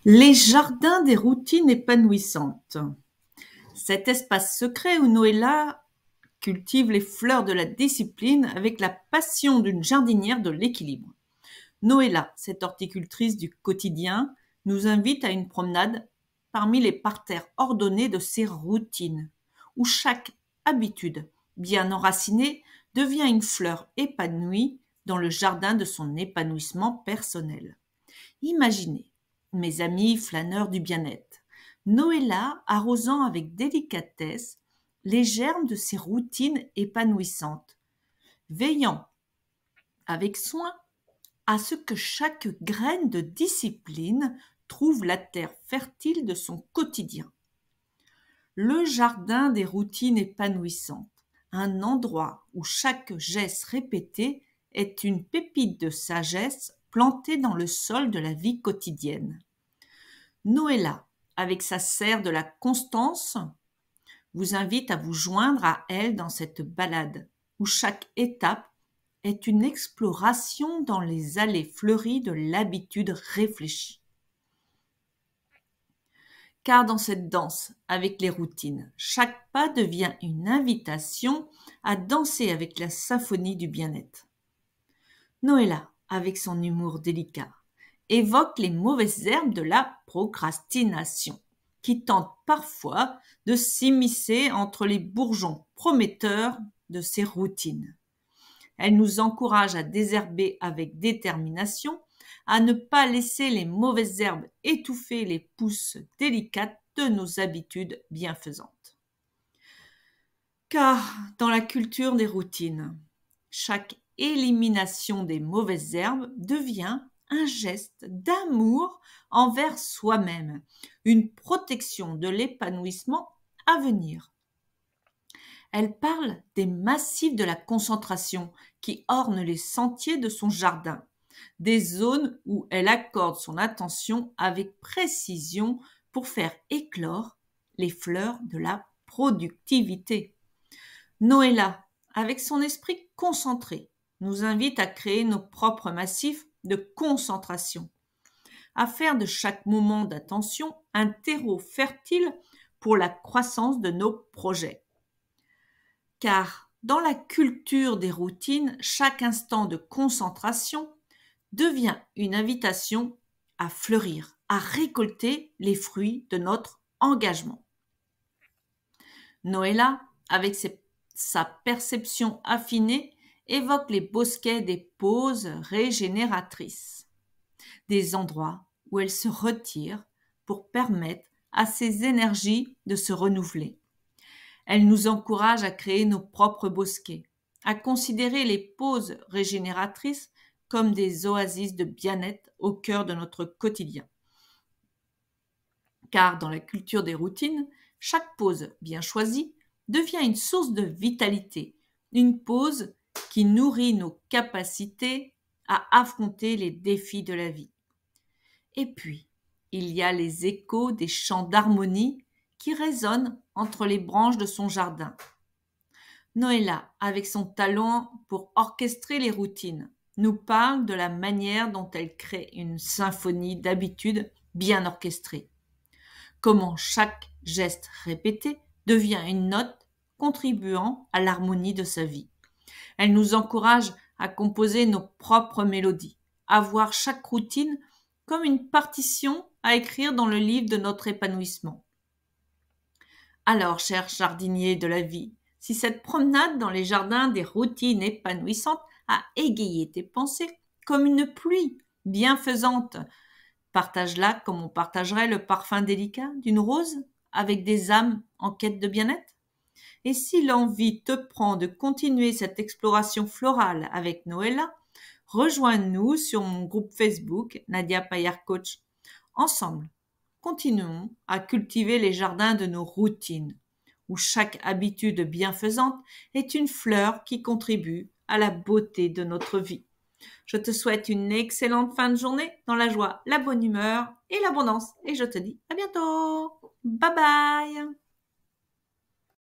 Les jardins des routines épanouissantes. Cet espace secret où Noëlla cultive les fleurs de la discipline avec la passion d'une jardinière de l'équilibre. Noëlla, cette horticultrice du quotidien, nous invite à une promenade parmi les parterres ordonnés de ses routines, où chaque habitude, bien enracinée, devient une fleur épanouie dans le jardin de son épanouissement personnel. Imaginez, mes amis flâneurs du bien-être, Noëlla arrosant avec délicatesse les germes de ses routines épanouissantes, veillant avec soin à ce que chaque graine de discipline trouve la terre fertile de son quotidien. Le jardin des routines épanouissantes, un endroit où chaque geste répété est une pépite de sagesse plantée dans le sol de la vie quotidienne. Noëlla, avec sa serre de la constance, vous invite à vous joindre à elle dans cette balade, où chaque étape est une exploration dans les allées fleuries de l'habitude réfléchie. Car dans cette danse avec les routines, chaque pas devient une invitation à danser avec la symphonie du bien-être. Noëlla, avec son humour délicat, évoque les mauvaises herbes de la procrastination, qui tentent parfois de s'immiscer entre les bourgeons prometteurs de ses routines. Elle nous encourage à désherber avec détermination, à ne pas laisser les mauvaises herbes étouffer les pousses délicates de nos habitudes bienfaisantes. Car dans la culture des routines, chaque élimination des mauvaises herbes devient un geste d'amour envers soi-même, une protection de l'épanouissement à venir. Elle parle des massifs de la concentration qui ornent les sentiers de son jardin, des zones où elle accorde son attention avec précision pour faire éclore les fleurs de la productivité. Noëlla, avec son esprit concentré, nous invite à créer nos propres massifs de concentration, à faire de chaque moment d'attention un terreau fertile pour la croissance de nos projets. Car dans la culture des routines, chaque instant de concentration devient une invitation à fleurir, à récolter les fruits de notre engagement. Noëlla, avec sa perception affinée, évoque les bosquets des pauses régénératrices, des endroits où elle se retire pour permettre à ses énergies de se renouveler. Elle nous encourage à créer nos propres bosquets, à considérer les pauses régénératrices comme des oasis de bien-être au cœur de notre quotidien. Car dans la culture des routines, chaque pause bien choisie devient une source de vitalité, une pause qui nourrit nos capacités à affronter les défis de la vie. Et puis, il y a les échos des chants d'harmonie qui résonnent entre les branches de son jardin. Noëlla, avec son talent pour orchestrer les routines, nous parle de la manière dont elle crée une symphonie d'habitudes bien orchestrée. Comment chaque geste répété devient une note contribuant à l'harmonie de sa vie. Elle nous encourage à composer nos propres mélodies, à voir chaque routine comme une partition à écrire dans le livre de notre épanouissement. Alors, chers jardiniers de la vie, si cette promenade dans les jardins des routines épanouissantes a égayé tes pensées comme une pluie bienfaisante, partage-la comme on partagerait le parfum délicat d'une rose avec des âmes en quête de bien-être. Et si l'envie te prend de continuer cette exploration florale avec Noëlla, rejoins-nous sur mon groupe Facebook Nadia Payard Coach. Ensemble, continuons à cultiver les jardins de nos routines, où chaque habitude bienfaisante est une fleur qui contribue à la beauté de notre vie. Je te souhaite une excellente fin de journée dans la joie, la bonne humeur et l'abondance. Et je te dis à bientôt. Bye bye.